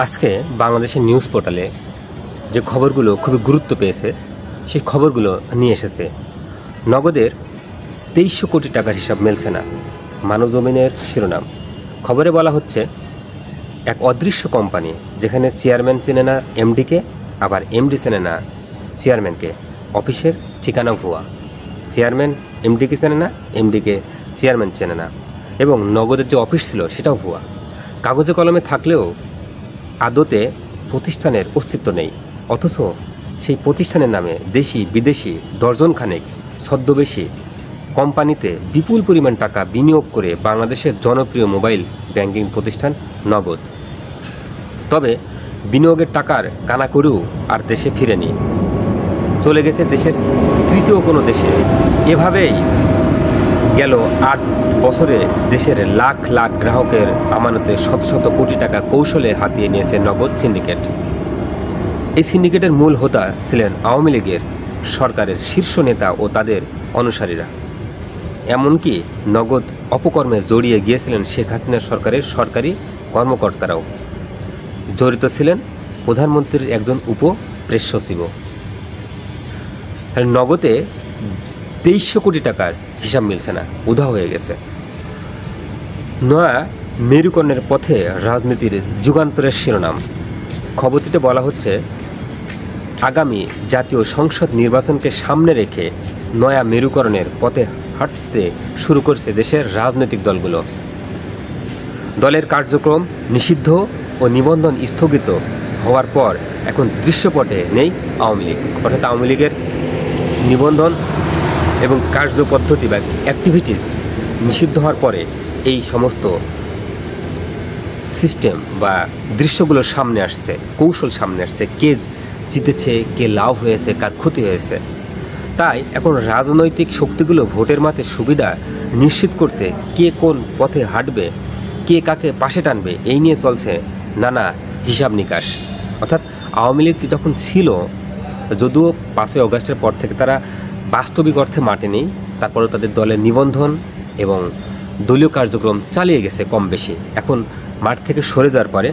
আজকে বাংলাদেশের নিউজ পোর্টালে যে খবরগুলো খুবই গুরুত্ব পেয়েছে সেই খবরগুলো নিয়ে এসেছে। নগদের 2300 কোটি টাকার হিসাব মেলছে না, মানবজমিনের শিরোনাম। খবরে বলা হচ্ছে এক অদৃশ্য কোম্পানি যেখানে চেয়ারম্যান চেনে না এমডিকে, আবার এমডি চেনে না চেয়ারম্যানকে। অফিসের ঠিকানা ভুয়া, চেয়ারম্যান এমডিকে চেনে না, এমডিকে চেয়ারম্যান চেনে না, এবং নগদের যে অফিস ছিল সেটাও ভুয়া। কাগজে কলমে থাকলেও আদতে প্রতিষ্ঠানের অস্তিত্ব নেই, অথচ সেই প্রতিষ্ঠানের নামে দেশি বিদেশি দর্জনখানেক ছদ্মবেশী কোম্পানিতে বিপুল পরিমাণ টাকা বিনিয়োগ করে বাংলাদেশের জনপ্রিয় মোবাইল ব্যাংকিং প্রতিষ্ঠান নগদ। তবে বিনিয়োগের টাকার কানাকড়িও আর দেশে ফিরেনি, চলে গেছে দেশের তৃতীয় কোনো দেশে। এভাবেই গেল 8 বছরে দেশের লাখ লাখ গ্রাহকের আমানতে শত শত কোটি টাকা কৌশলে হাতিয়ে নিয়েছে নগদ সিন্ডিকেট। এই সিন্ডিকেটের মূল হোতা ছিলেন আওয়ামী লীগের সরকারের শীর্ষ নেতা ও তাদের অনুসারীরা। এমনকি নগদ অপকর্মে জড়িয়ে গিয়েছিলেন শেখ হাসিনা সরকারের সরকারি কর্মকর্তারাও। জড়িত ছিলেন প্রধানমন্ত্রীর একজন প্রেস সচিবও। নগদে 2300 কোটি টাকার হিসাব মিলছে না, উধাও হয়ে গেছে। নয়া মেরুকরণের পথে রাজনীতির যুগান্তরের শিরোনাম। খবরটিতে বলা হচ্ছে আগামী জাতীয় সংসদ নির্বাচনকে সামনে রেখে নয়া মেরুকরণের পথে হাঁটতে শুরু করছে দেশের রাজনৈতিক দলগুলো। দলের কার্যক্রম নিষিদ্ধ ও নিবন্ধন স্থগিত হওয়ার পর এখন দৃশ্যপটে নেই আওয়ামী লীগ। অর্থাৎ আওয়ামী লীগের নিবন্ধন এবং কার্যপদ্ধতি বা অ্যাক্টিভিটিস নিষিদ্ধ হওয়ার পরে এই সমস্ত সিস্টেম বা দৃশ্যগুলো সামনে আসছে, কৌশল সামনে আসছে, কে জিতেছে, কে লাভ হয়েছে, কার ক্ষতি হয়েছে। তাই এখন রাজনৈতিক শক্তিগুলো ভোটের মাঠে সুবিধা নিশ্চিত করতে কে কোন পথে হাঁটবে, কে কাকে পাশে টানবে, এই নিয়ে চলছে নানা হিসাব নিকাশ। অর্থাৎ আওয়ামী লীগ যখন ছিল, যদিও 5ই অগাস্টের পর থেকে তারা বাস্তবিক অর্থে মাঠে নেই, তারপরেও তাদের দলের নিবন্ধন এবং দলীয় কার্যক্রম চালিয়ে গেছে কম বেশি। এখন মাঠ থেকে সরে যাওয়ার পরে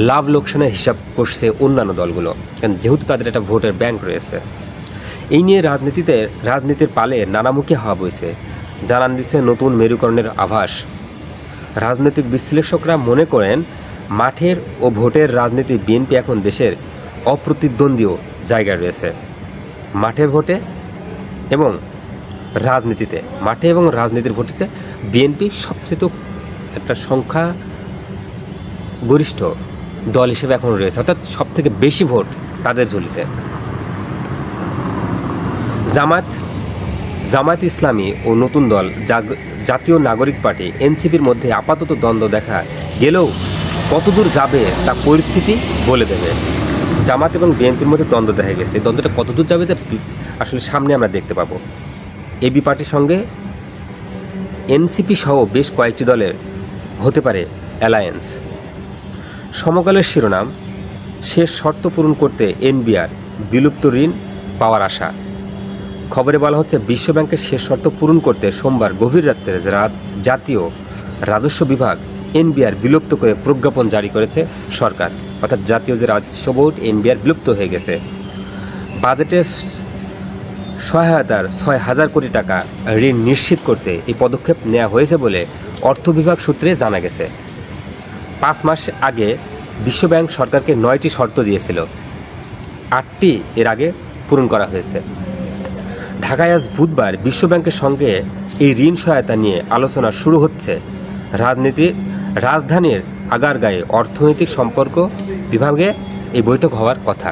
লাভ লোকসানের হিসাব করছে অন্যান্য দলগুলো, কারণ যেহেতু তাদের একটা ভোটের ব্যাংক রয়েছে। এই নিয়ে রাজনীতির পালে নানামুখী হাওয়া বইছে, জানান দিচ্ছে নতুন মেরুকরণের আভাস। রাজনৈতিক বিশ্লেষকরা মনে করেন মাঠের ও ভোটের রাজনীতি বিএনপি এখন দেশের অপ্রতিদ্বন্দ্বী জায়গায় রয়েছে। মাঠের ভোটে এবং রাজনীতিতে, মাঠে এবং রাজনীতির ভোটেতে বিএনপি সবচেয়ে একটা সংখ্যা গরিষ্ঠ দল হিসেবে এখন রয়েছে, অর্থাৎ সব থেকে বেশি ভোট তাদের ঝুলিতে। জামায়াত ইসলামী ও নতুন দল জাতীয় নাগরিক পার্টি এনসিপির মধ্যে আপাতত দ্বন্দ্ব দেখা গেলেও কতদূর যাবে তা পরিস্থিতি বলে দেবে। জামাত এবং বিএনপির মধ্যে দ্বন্দ্ব দেখা গেছে, দ্বন্দ্বটা কতদূর যাবে তা আসলে সামনে আমরা দেখতে পাবো। এবি পার্টির সঙ্গে এনসিপি সহ বেশ কয়েকটি দলের হতে পারে অ্যালায়েন্স। সমকালের শিরোনাম, শেষ শর্ত পূরণ করতে এনবিআর বিলুপ্ত ঋণ পাওয়ার আশা। খবরে বলা হচ্ছে বিশ্বব্যাংকের শেষ শর্ত পূরণ করতে সোমবার গভীর রাত্রে জাতীয় রাজস্ব বিভাগ এনবিআর বিলুপ্ত করে প্রজ্ঞাপন জারি করেছে সরকার। অর্থাৎ জাতীয় যে রাজস্ব বোর্ড এনবিআর বিলুপ্ত হয়ে গেছে। বাজেটে সহায়তার 6000 কোটি টাকা ঋণ নিশ্চিত করতে এই পদক্ষেপ নেওয়া হয়েছে বলে অর্থ বিভাগ সূত্রে জানা গেছে। 5 মাস আগে বিশ্বব্যাংক সরকারকে 9টি শর্ত দিয়েছিল, 8টি এর আগে পূরণ করা হয়েছে। ঢাকায় আজ বুধবার বিশ্বব্যাংকের সঙ্গে এই ঋণ সহায়তা নিয়ে আলোচনা শুরু হচ্ছে। রাজধানীর আগারগাঁয়ে অর্থনৈতিক সম্পর্ক বিভাগে এই বৈঠক হওয়ার কথা।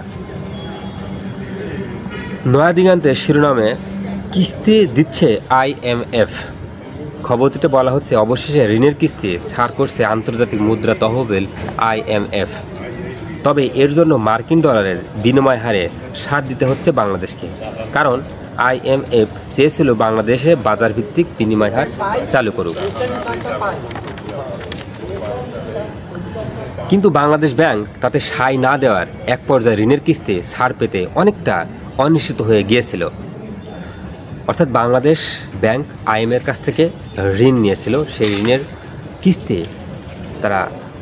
নয়াদিগন্তের শিরোনামে কিস্তি দিচ্ছে IMF। খবরটিতে বলা হচ্ছে অবশেষে ঋণের কিস্তি ছাড় করছে আন্তর্জাতিক মুদ্রা তহবিল IMF। তবে এর জন্য মার্কিন ডলারের বিনিময় হারে ছাড় দিতে হচ্ছে বাংলাদেশকে, কারণ IMF চেয়েছিল বাংলাদেশে বাজার ভিত্তিক বিনিময় হার চালু করুক। কিন্তু বাংলাদেশ ব্যাংক তাতে সায় না দেওয়ার এক পর্যায়ে ঋণের কিস্তি ছাড় পেতে অনেকটা অনিশ্চিত হয়ে গিয়েছিল। অর্থাৎ বাংলাদেশ ব্যাংক IMF এর কাছ থেকে ঋণ নিয়েছিল, সেই ঋণের কিস্তি তারা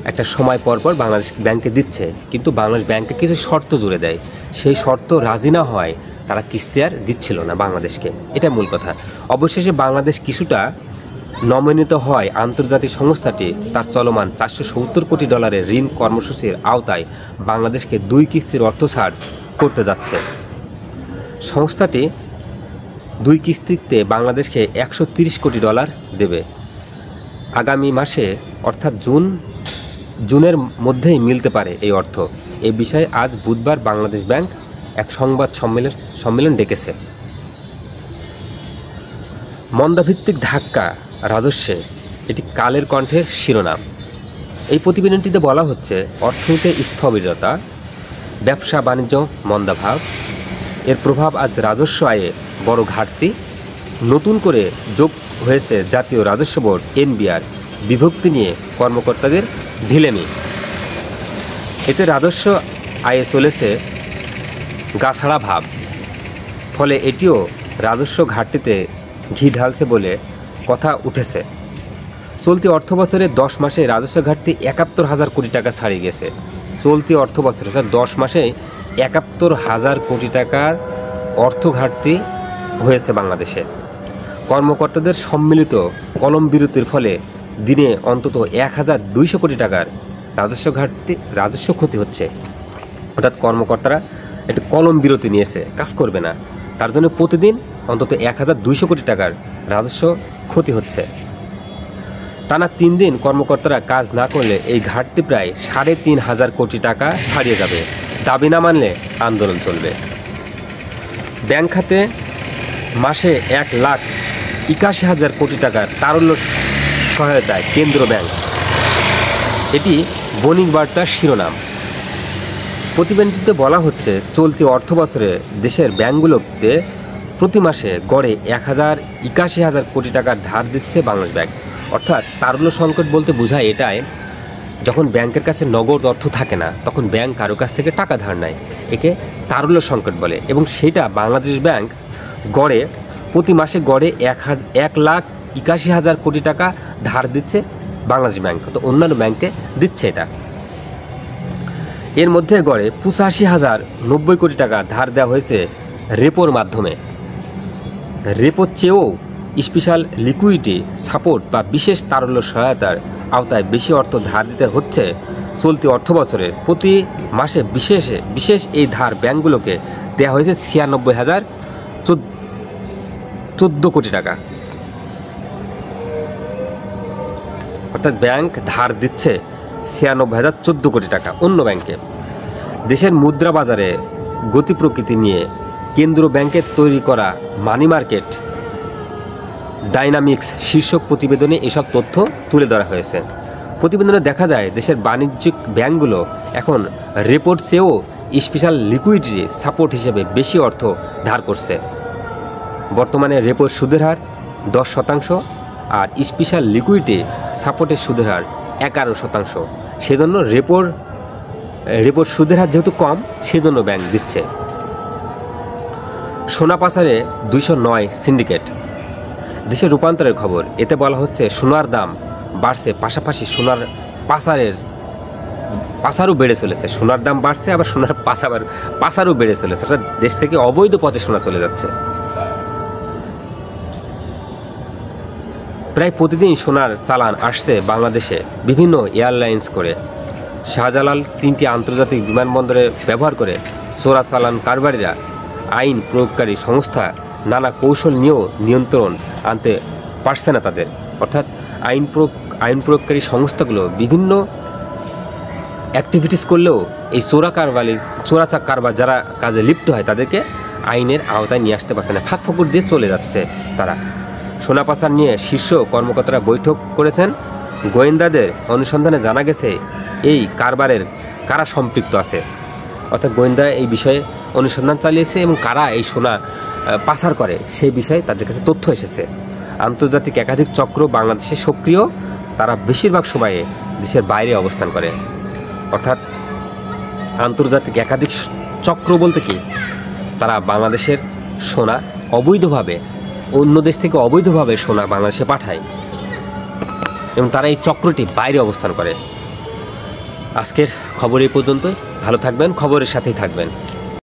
একটা সময় পর পর বাংলাদেশ ব্যাংকে দিচ্ছে, কিন্তু বাংলাদেশ ব্যাংকে কিছু শর্ত জুড়ে দেয়। সেই শর্ত রাজি না হয় তারা কিস্তি আর দিচ্ছিল না বাংলাদেশকে, এটা মূল কথা। অবশেষে বাংলাদেশ কিছুটা নমনীত হয় আন্তর্জাতিক সংস্থাটি তার চলমান $470 কোটি ঋণ কর্মসূচির আওতায় বাংলাদেশকে 2 কিস্তির অর্থ ছাড় করতে যাচ্ছে। সংস্থাটি 2 কিস্তিতে বাংলাদেশকে $130 কোটি দেবে। আগামী মাসে অর্থাৎ জুনের মধ্যেই মিলতে পারে এই অর্থ। এই বিষয়ে আজ বুধবার বাংলাদেশ ব্যাংক এক সংবাদ সম্মেলন ডেকেছে। মন্দাভিত্তিক ধাক্কা রাজস্বে, এটি কালের কণ্ঠের শিরোনাম। এই প্রতিবেদনটিতে বলা হচ্ছে অর্থনীতিতে স্থবিরতা, ব্যবসা বাণিজ্য মন্দাভাব, এর প্রভাব আজ রাজস্ব আয়ে বড় ঘাটতি, নতুন করে যোগ হয়েছে জাতীয় রাজস্ব বোর্ড এনবিআর, বিভক্তি নিয়ে কর্মকর্তাদের ঢিলেমি। এতে রাজস্ব আয়ে চলেছে গাছাড়া ভাব, ফলে এটিও রাজস্ব ঘাটতিতে ঘি ঢালছে বলে কথা উঠেছে। চলতি অর্থ বছরে 10 মাসে রাজস্ব ঘাটতি 71,000 কোটি টাকা ছাড়িয়ে গেছে। চলতি অর্থ বছরে অর্থাৎ 10 মাসে 71,000 কোটি টাকার অর্থ ঘাটতি হয়েছে বাংলাদেশে। কর্মকর্তাদের সম্মিলিত কলম বিরতির ফলে দিনে অন্তত 1,200 কোটি টাকার রাজস্ব ক্ষতি হচ্ছে। অর্থাৎ কর্মকর্তারা একটি কলম বিরতি নিয়েছে, কাজ করবে না, তার জন্য প্রতিদিন অন্তত 1,200 কোটি টাকার রাজস্ব ক্ষতি হচ্ছে। টানা 3 দিন কর্মকর্তারা কাজ না করলে এই ঘাটতি প্রায় 3,500 কোটি টাকা ছাড়িয়ে যাবে। দাবি না মানলে আন্দোলন চলবে। ব্যাংক খাতে মাসে 1,81,000 কোটি টাকার তারল্য সহায়তায় কেন্দ্র ব্যাংক, এটি বণিক বার্তার শিরোনাম। প্রতিবেদনটিতে বলা হচ্ছে চলতি অর্থ বছরে দেশের ব্যাংকগুলোতে প্রতি মাসে গড়ে 1,81,000 কোটি টাকার ধার দিচ্ছে বাংলাদেশ ব্যাংক। অর্থাৎ তারল্য সংকট বলতে বোঝায় এটাই, যখন ব্যাংকের কাছে নগদ অর্থ থাকে না তখন ব্যাংক কারো কাছ থেকে টাকা ধার নেয়, একে তারল্য সংকট বলে। এবং সেটা বাংলাদেশ ব্যাংক গড়ে প্রতি মাসে গড়ে 1,81,000 কোটি টাকা ধার দিচ্ছে বাংলাদেশ ব্যাংক, তো অন্যান্য ব্যাংকে দিচ্ছে এটা। এর মধ্যে গড়ে 85,090 কোটি টাকা ধার দেওয়া হয়েছে রেপোর মাধ্যমে। রেপোর চেয়েও স্পেশাল লিকুইডিটি সাপোর্ট বা বিশেষ তারল্য সহায়তার আওতায় বেশি অর্থ ধার দিতে হচ্ছে চলতি অর্থ বছরে। প্রতি মাসে বিশেষ এই ধার ব্যাংকগুলোকে দেওয়া হয়েছে 96,014 কোটি টাকা। অর্থাৎ ব্যাংক ধার দিচ্ছে 96,014 কোটি টাকা অন্য ব্যাংকে। দেশের মুদ্রা বাজারে গতি প্রকৃতি নিয়ে কেন্দ্র ব্যাংকের তৈরি করা মানি মার্কেট ডাইনামিক্স শীর্ষক প্রতিবেদনে এসব তথ্য তুলে ধরা হয়েছে। প্রতিবেদনে দেখা যায় দেশের বাণিজ্যিক ব্যাংকগুলো এখন রেপোর চেয়েও স্পেশাল লিকুইডিটি সাপোর্ট হিসেবে বেশি অর্থ ধার করছে। বর্তমানে রেপোর সুদের হার 10%, আর স্পেশাল লিকুইডিটি সাপোর্টের সুদের হার 11%। সেজন্য রেপোর সুদের হার যেহেতু কম, সেজন্য ব্যাংক দিচ্ছে। সোনা পাচারে 209 সিন্ডিকেট। দেশের রূপান্তরের খবর, এতে বলা হচ্ছে সোনার দাম বাড়ছে, পাশাপাশি সোনার পাচারও বেড়ে চলেছে। সোনার দাম বাড়ছে, আবার সোনার পাচারও বেড়ে চলেছে। অর্থাৎ দেশ থেকে অবৈধ পথে সোনা চলে যাচ্ছে। প্রায় প্রতিদিন সোনার চালান আসছে বাংলাদেশে বিভিন্ন এয়ারলাইন্স করে। শাহজালাল 3টি আন্তর্জাতিক বিমানবন্দরে ব্যবহার করে চোরা চালান কারবারিরা আইন প্রয়োগকারী সংস্থা নানা কৌশল নিয়েও নিয়ন্ত্রণ আনতে পারছে না তাদের। অর্থাৎ আইন প্রয়োগকারী সংস্থাগুলো বিভিন্ন অ্যাক্টিভিটিস করলেও এই চোরাচাক কারবার যারা কাজে লিপ্ত হয় তাদেরকে আইনের আওতায় নিয়ে আসতে পারছে না, ফাঁক ফোকর দিয়ে চলে যাচ্ছে তারা। সোনা পাচার নিয়ে শীর্ষ কর্মকর্তারা বৈঠক করেছেন। গোয়েন্দাদের অনুসন্ধানে জানা গেছে এই কারবারের কারা সম্পৃক্ত আছে। অর্থাৎ গোয়েন্দারা এই বিষয়ে অনুসন্ধান চালিয়েছে এবং কারা এই সোনা পাচার করে সেই বিষয়ে তাদের কাছে তথ্য এসেছে। আন্তর্জাতিক একাধিক চক্র বাংলাদেশে সক্রিয়, তারা বেশিরভাগ সময়ে দেশের বাইরে অবস্থান করে। অর্থাৎ আন্তর্জাতিক একাধিক চক্র বলতে কি, তারা বাংলাদেশের সোনা অবৈধভাবে অন্য দেশ থেকে অবৈধভাবে সোনা বাংলাদেশে পাঠায় এবং তারা এই চক্রটি বাইরে অবস্থান করে। আজকের খবর এই পর্যন্তই। ভালো থাকবেন, খবরের সাথেই থাকবেন।